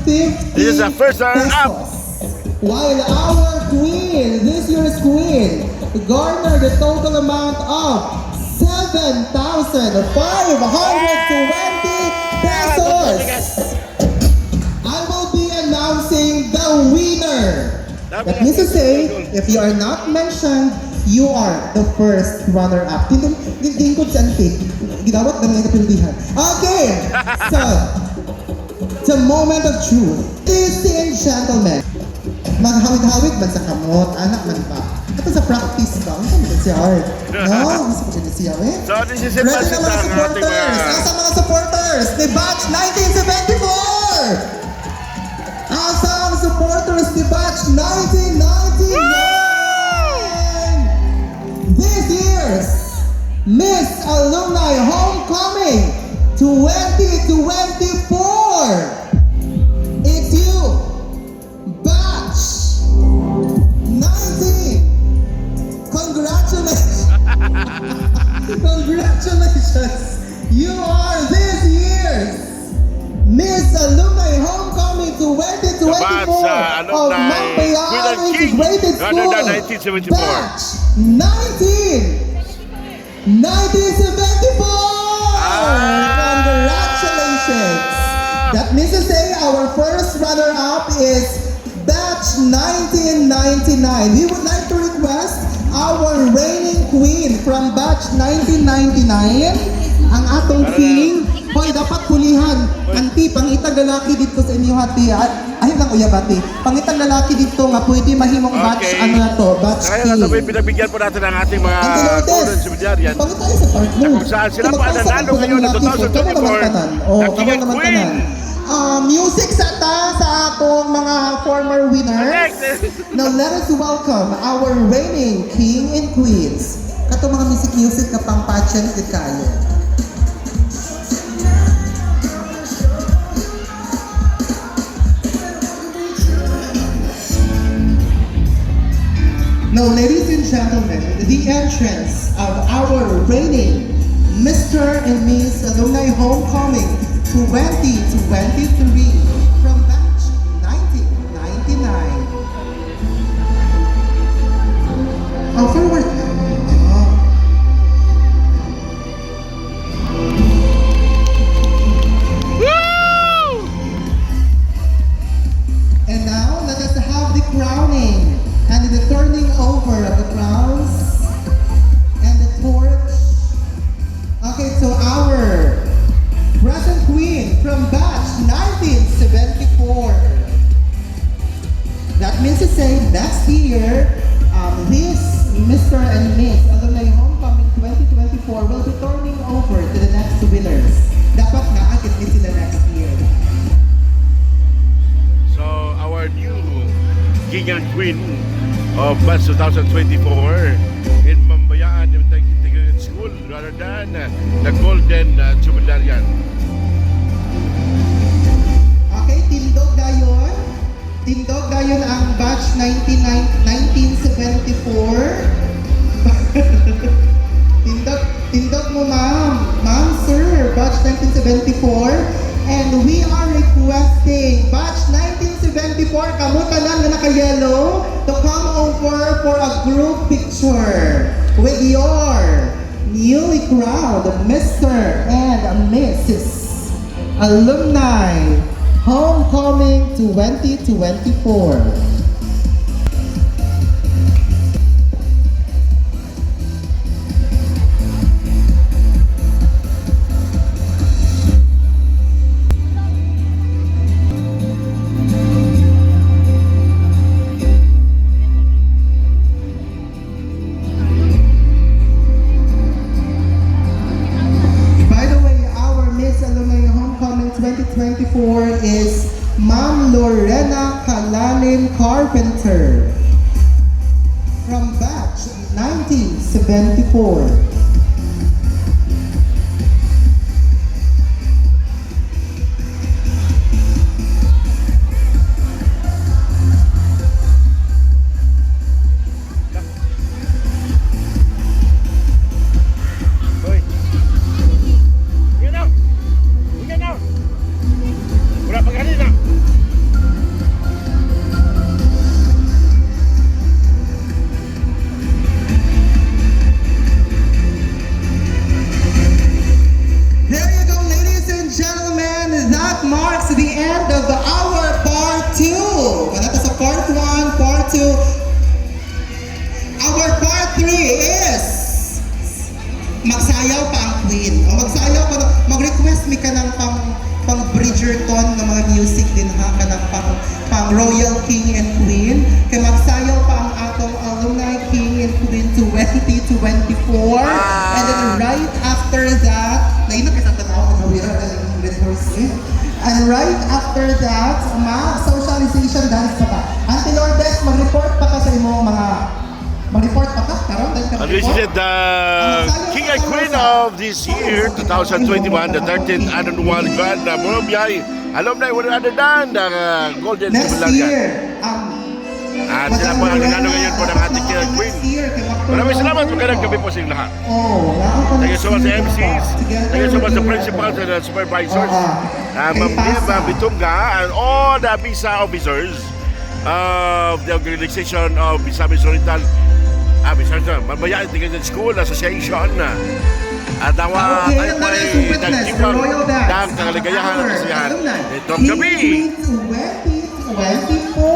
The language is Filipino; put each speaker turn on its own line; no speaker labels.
This is the first runner-up.
While our queen, this year's queen, garnered a total amount of 7,520 pesos. I will be announcing the winner. That means to say, if you are not mentioned, you are the first runner-up. Hindi ko sa antik. Ginawat na mga kapildihan. Okay, so, the moment of truth. Ladies and gentlemen, maghawid-hawid man sa kamot, anak man pa. Ito sa practice ba? Ano ba siya? No? Gusto ko siya eh?
So this is it.
Ready na mga supporters! Asa mga supporters? The batch 1974! Asa ang supporters ni batch 1999! This year's Miss Alumni Homecoming 2024! It's you! Batch 19! Congratulations! Congratulations! You are this year's Miss Alumni Homecoming 2024 of Mambayaan Integrated School. Batch 1974! Congratulations! That means to say our first runner-up is Batch 1999. We would like to request our reigning queen from Batch 1999, ang atong king. Hoy, dapat pulihan. Anti, pangitag lalaki dito sa inyo hati. Ay lang uyabati. Pangitag lalaki dito nga pwede mahimong batch, ano na to, batch
Kaya
king.
na sabay pinabigyan po natin ang ating mga students subsidiaryan.
Pangit tayo sa partner.
Kung saan sila pa nanalo ngayon ng 2024
Oh,
na King and Queen.
Music sa atong mga former winners. Now let us welcome our reigning king and queens. Kato mga music na pang pageant di kayo. Now, ladies and gentlemen, the entrance of our reigning Mr. and Miss Alumni Homecoming 2023 from batch 1999. Oh, forward. And now, let us have the crowning and the turning over of the crowns and the torch. Okay, so our present queen from batch 1974. That means to say next year, this Mr. and Miss Alumni Homecoming 2024 will be turning over to the next winners. Dapat na agad din sila next year.
So our new King and Queen of Batch 2024 in Mambayaan Integrated School rather than the Golden Jubilarian.
Okay, tindog dayon. Tindog dayon ang batch 1974. Tindog mo ma'am. Ma'am, sir, batch 1974. And we are requesting batch 1974, kamuta lang na naka-yellow, to come over for a group picture with your newly crowned Mr. and Mrs. Alumni Homecoming 2024. Is Ma'am Lorena Kalalin Carpenter from batch 1974. marks the end of our part 2. Manata sa part 1, part 2. Our part 3 is magsayaw pa ang queen. O magsayaw pa, mag-request mi ka ng pang Bridgerton ng mga music din ha, ka ng pang Royal King and Queen. Kaya magsayaw pa ang atong Alumni King and Queen 2024. And then right after that, nainap kita tanaw na wira ng rehearsal. And right after that, socialization dance pa ka. Auntie Lourdes, mag-report pa ka sa imong mga mag-report pa ka? Karon dahil ka
And this is
mag-report?
the King and Queen of this year, 2021, the 13th annual Grand Borobiyay Alumni Wala Adadan, the Golden
Next
Jubilaria.
year,
At sila po ang nanalo ngayon po ng ating King and Queen. Maraming salamat, magandang gabi po sa inyo lahat. Thank you so much sa MCs, thank you so much sa principals and the supervisors, Ma'am Eva Bitunga, and all the visa officers of the organization of Misamis Oriental Mambayaan Tingnan School Association. At awa tayo po ay nagtipang ng kaligayahan at kasiyahan itong gabi.
2024